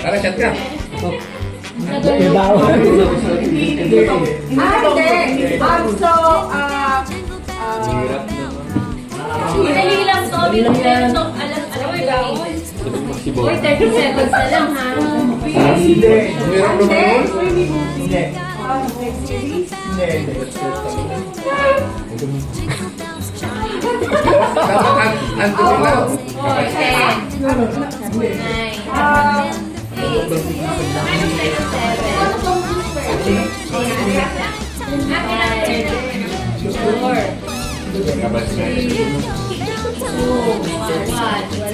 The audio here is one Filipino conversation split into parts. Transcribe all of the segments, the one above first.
Tara, chat ka. Hindi. Hinali lang to. Alam mo Uy, 30 seconds na lang ha. Hirap naman yun. Dapat ando sila. 10, 9, 8, 7, 6, 5, 4, 3, 2,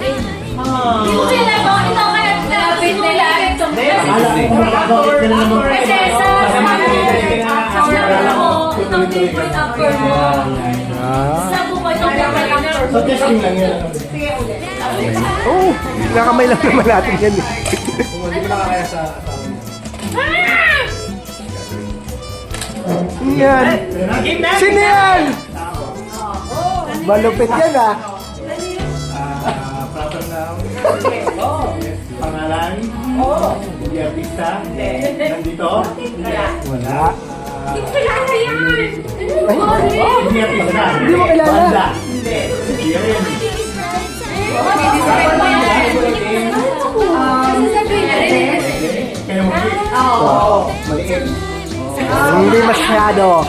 1. Hindi mo kailangan. Ito kaya lapit nila. Kasi itong favorite actor mo. Sabo ko itong favorite actor mo. So, testing lang yan. Oo, nakamay lang naman natin yan eh. Kung hindi mo nakakaya sa Yan. Sino yan? Malupit yan ah. Proper noun. Pangalan. Hindi artista. Nandito. Wala. Hindi mo kailangan yan. Hindi artista. Hindi mo kilala. Banda. Yan. Kaya mo. Oo. Maliit. Hindi masyado.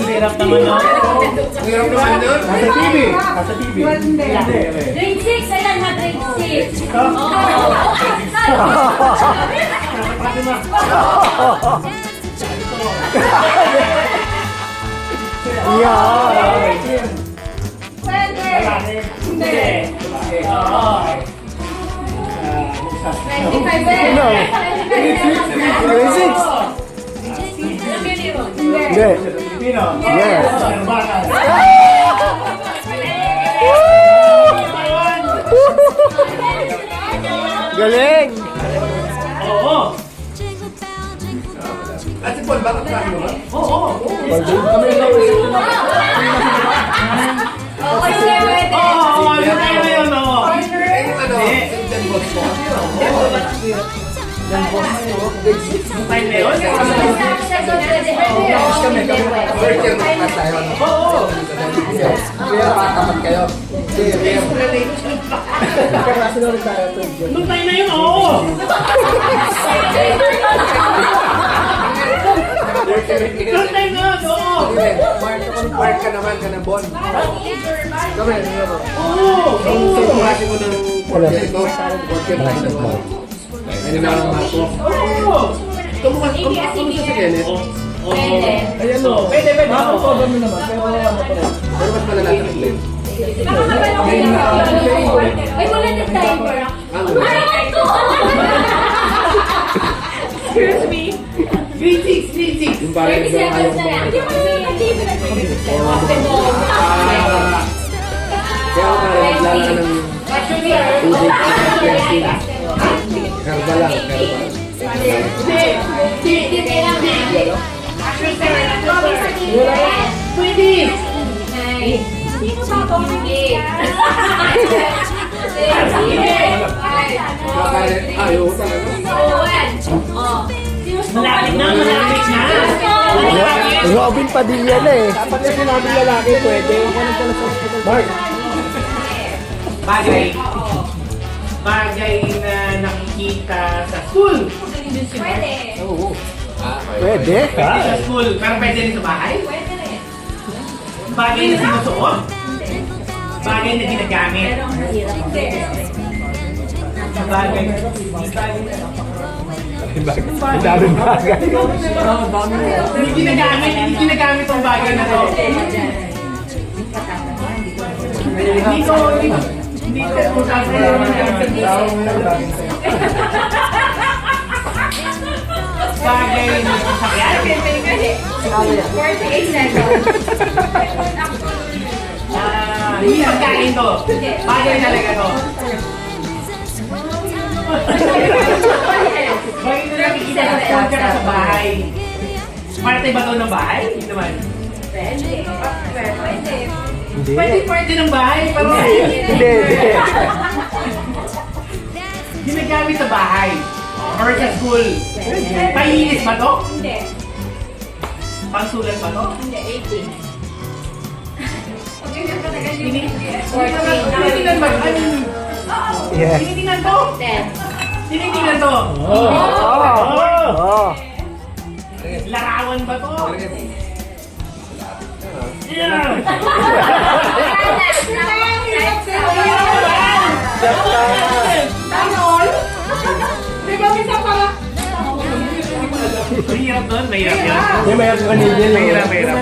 Hirap naman no? hirap naman yun. Nasa TV. Nasa TV. Grade 6, ayan ha, grade 6. Yan. Hindi. Sino? Grade 6? Hindi. Pilipino. Yes. Galing! Oo. At si Paul, bakit plano ba? Oo. Okay, sir, pwede. Oo. Yun tayo ngayon. Oo. Eh, yung ano, Indian boss mo. Tayo ngayon. First year na tayo. Oo. Kaya makatapat kayo. Nung tayo na yun. Oo. Nung tayo na yun. Oo. Mark ka naman, ka na Bon. Kami, ano yun? Oo. Sa klase mo ng portrait ko, portrait tayo ng Bon. Ano na ang Marco? Oo. Kamusta sa Kenneth? Pwede. Ayan o. Pwede. Makakover mo naman. Pero wala mo pa rin. Pero mas malala sa Glenn. Ay, wala na timer. Excuse me. Grade 6. Yung parang 37 yung ayaw na mo. lang. Hindi mo hindi mo na Kaya ako parang naglala ka ng tubig sa Karba lang, karba. Ayaw ko talaga. Malapit na. Robin Padilla na eh. Dapat yung sinabi lalaki, pwede. Ako nagdala sa hospital. Mark! Bagay na nakikita sa school. Pwede. Pwede. Pwede sa school, pero pwede rin sa bahay. Pwede rin. Bagay na sinusuot. Bagay na ginagamit. Bagay. Ang daming bagay. Hindi ginagamit ang bagay na to. Hindi ko bagay na sasakyan. 48 seconds. Hindi pagkain to. Bagay talaga to. Bagay na nakikita sa school ka na sa bahay. Parte ba ito ng bahay? Hindi naman. Pwede. Pwede. Hindi. Pwede parte ng bahay, pero Hindi. ginagamit sa bahay. Or sa school. Painis ba to? Hindi. Pangsulat ba to? Hindi. 18. Tinitingnan ba? I mean, Yes. tinitingnan to? 10. Tinitingnan to? Oh. Larawan ba to? Yeah! Mahirap doon, mahirap yan. May mayroon ka kanina. Mahirap, mahirap.